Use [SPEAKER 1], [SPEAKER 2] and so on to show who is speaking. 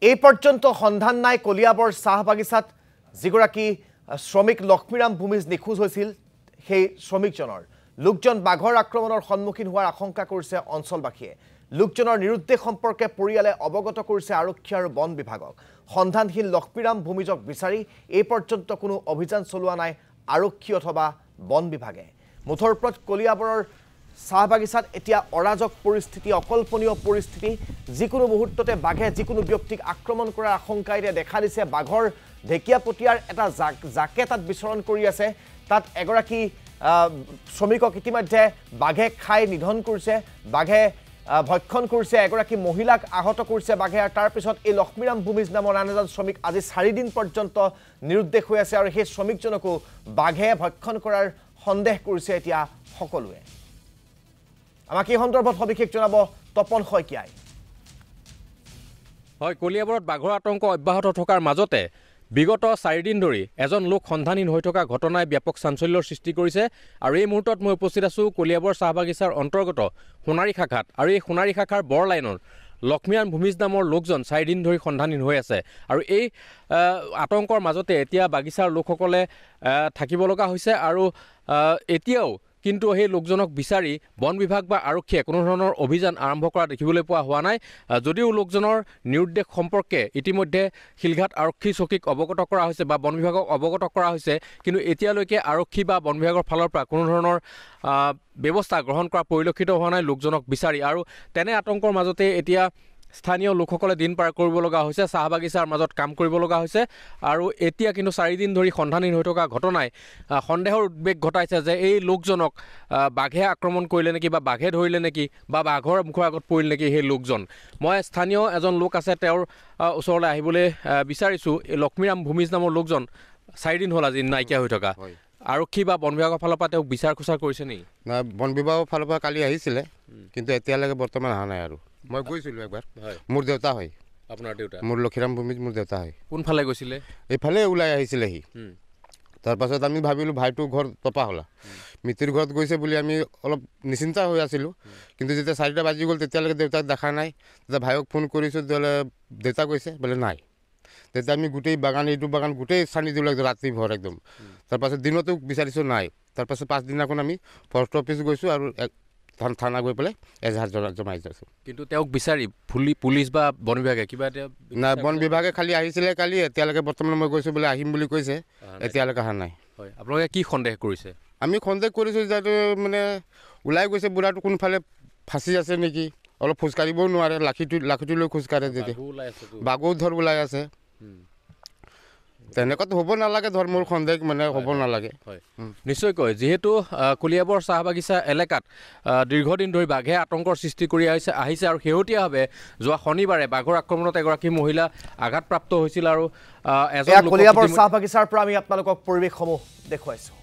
[SPEAKER 1] এই পৰ্যন্ত সন্ধান নাই কলিয়াবৰ চাহ বাগিচাত যিগৰাকী শ্ৰমিক লক্ষ্মীৰাম ভূমিজ নিখোজ হৈছিল সেই শ্ৰমিকজনৰ লোকজন বাঘৰ আক্ৰমণৰ সন্মুখীন হোৱাৰ আশংকা কৰিছে অঞ্চলবাসীয়ে লোকজনৰ নিৰুদ্দেশ সম্পৰ্কে পৰিয়ালে অৱগত কৰিছে আৰক্ষী আৰু বন বিভাগক সন্ধানহীন লক্ষ্মীৰাম ভূমিজক বিচাৰি এই পৰ্যন্ত কোনো অভিযান চলোৱা নাই আৰক্ষী অথবা বন বিভাগে মুঠৰ ওপৰত কলিয়াবৰৰ চাহ বাগিচাত এতিয়া অৰাজক পৰিস্থিতি অকল্পনীয় পৰিস্থিতি যিকোনো মুহূৰ্ততে বাঘে যিকোনো ব্যক্তিক আক্ৰমণ কৰাৰ আশংকাইৰে দেখা দিছে বাঘৰ ঢেকিয়াপটিয়াৰ এটা জাকে তাত বিচৰণ কৰি আছে তাত এগৰাকী শ্ৰমিকক ইতিমধ্যে বাঘে খাই নিধন কৰিছে বাঘে ভক্ষণ কৰিছে এগৰাকী মহিলাক আহত কৰিছে বাঘে আৰু তাৰ পিছত এই লক্ষ্মীৰাম ভূমিজ নামৰ আন এজন শ্ৰমিক আজি 4 দিন পৰ্যন্ত নিৰুদ্দেশ হৈ আছে আৰু সেই শ্ৰমিকজনকো বাঘে ভক্ষণ কৰাৰ সন্দেহ কৰিছে এতিয়া সকলোৱে আমাক এই সন্দৰ্ভত সবিশেষ জনাব তপন শইকীয়াই
[SPEAKER 2] হয় কলিয়াবৰত বাঘৰ আতংক অব্যাহত থকাৰ মাজতে বিগত 4 দিন ধৰি এজন লোক সন্ধানহীন হৈ থকা ঘটনাই ব্যাপক চাঞ্চল্যৰ সৃষ্টি কৰিছে আৰু এই মুহূৰ্তত মই উপস্থিত আছো কলিয়াবৰ চাহ বাগিচাৰ অন্তৰ্গত সোণাৰী শাখাত আৰু এই সোণাৰী শাখাৰ বৰ লাইনৰ লক্ষ্মীৰাম ভূমিজ নামৰ লোকজন 4 দিন ধৰি সন্ধানহীন হৈ আছে আৰু এই আতংকৰ মাজতে এতিয়া বাগিচাৰ লোকসকলে থাকিব লগা হৈছে আৰু এতিয়াও কিন্তু সেই লোকজনক বিচাৰি বন বিভাগ বা আৰক্ষীয়ে কোনো ধৰণৰ অভিযান আৰম্ভ কৰা দেখিবলৈ পোৱা হোৱা নাই যদিও লোকজনৰ নিৰুদ্দেশ সম্পৰ্কে ইতিমধ্যে শিলঘাট আৰক্ষী চকীক অৱগত কৰা হৈছে বা বন বিভাগক অৱগত কৰা হৈছে কিন্তু এতিয়ালৈকে আৰক্ষী বা বন বিভাগৰ ফালৰ পৰা কোনো ধৰণৰ ব্যৱস্থা গ্ৰহণ কৰা পৰিলক্ষিত হোৱা নাই লোকজনক বিচাৰি আৰু তেনে আতংকৰ মাজতে এতিয়া স্থানীয় লোকসকলে দিন পাৰ কৰিব লগা হৈছে চাহ বাগিচাৰ মাজত কাম কৰিব লগা হৈছে আৰু এতিয়া কিন্তু 4 দিন ধৰি সন্ধানহীন হৈ থকা ঘটনাই সন্দেহৰ উদ্বেগ ঘটাইছে যে এই লোকজনক বাঘে আক্ৰমণ কৰিলে নেকি বা বাঘে ধৰিলে নেকি বা বাঘৰ মুখৰ আগত পৰিল নেকি সেই লোকজন মই স্থানীয় এজন লোক আছে তেওঁৰ ওচৰলৈ আহিবলৈ বিচাৰিছোঁ এই লক্ষ্মীৰাম ভূমিজ নামৰ লোকজন 4 দিন হ'ল আজি নাইকিয়া হৈ থকা আৰক্ষী বা বন বিভাগৰ ফালৰ পৰা তেওঁক বিচাৰ খোচাৰ কৰিছে নেকি
[SPEAKER 3] না বন বিভাগৰ ফালৰ পৰা কালি আহিছিলে কিন্তু এতিয়ালৈকে বৰ্তমান অহা নাই আৰু মই গৈছিলোঁ একবাৰ মোৰ দেউতা হয়
[SPEAKER 2] আপোনাৰ দেউতা
[SPEAKER 3] মোৰ লক্ষ্মীৰাম ভূমিজ মোৰ দেউতা হয়
[SPEAKER 2] কোনফালে গৈছিলে
[SPEAKER 3] এইফালে ওলাই আহিছিলে সি তাৰপাছত আমি ভাবিলোঁ ভাইটোৰ ঘৰ তপা হ'লা মিতিৰ ঘৰত গৈছে বুলি আমি অলপ নিশ্চিন্ত হৈ আছিলোঁ কিন্তু যেতিয়া 4টা বাজি গ'ল তেতিয়ালৈকে দেউতাক দেখা নাই তেতিয়া ভাইক ফোন কৰিছোঁ তেতিয়াহ'লে দেউতা কৈছে বোলে নাই তেতিয়া আমি গোটেই বাগান এইটো বাগান গোটেই চানি দিলোঁ একদম ৰাতি ভৰ একদম তাৰপাছত দিনতো বিচাৰিছোঁ নাই তাৰপাছত 5 দিনাখন আমি ফৰেষ্ট অফিচ গৈছোঁ আৰু থানা গৈ পেলাই এজাহাৰ জমাই আছোঁ
[SPEAKER 2] কিন্তু তেওঁক বিচাৰি পুলিচ বা বন বিভাগে কিবা এতিয়া
[SPEAKER 3] নাই বন বিভাগে খালি আহিছিলে কালি এতিয়ালৈকে বৰ্তমান মই গৈছোঁ বোলে আহিম বুলি কৈছে এতিয়ালৈকে অহা নাই
[SPEAKER 2] হয় আপোনালোকে কি সন্দেহ কৰিছে
[SPEAKER 3] আমি সন্দেহ কৰিছোঁ যাতে মানে ওলাই গৈছে বুঢ়াটো কোনফালে ফাঁচি আছে নেকি অলপ খোজকাঢ়িবও নোৱাৰে লাঠিটো লৈ খোজকাঢ়ে যেতিয়া বাঘো ধৰ ওলাই আছে তেনেকুৱাতো হ'ব নালাগে ধৰ মোৰ সন্দেহ মানে হ'ব নালাগে
[SPEAKER 2] হয় নিশ্চয়কৈ যিহেতু কলিয়াবৰ চাহ বাগিচা এলেকাত দীৰ্ঘদিন ধৰি বাঘে আতংকৰ সৃষ্টি কৰি আহিছে আৰু শেহতীয়াভাৱে যোৱা শনিবাৰে বাঘৰ আক্ৰমণত এগৰাকী মহিলা আঘাতপ্ৰাপ্ত হৈছিল আৰু এজন
[SPEAKER 1] কলিয়াবৰ চাহ বাগিচাৰ পৰা আমি আপোনালোকক পৰিৱেশসমূহ দেখুৱাইছোঁ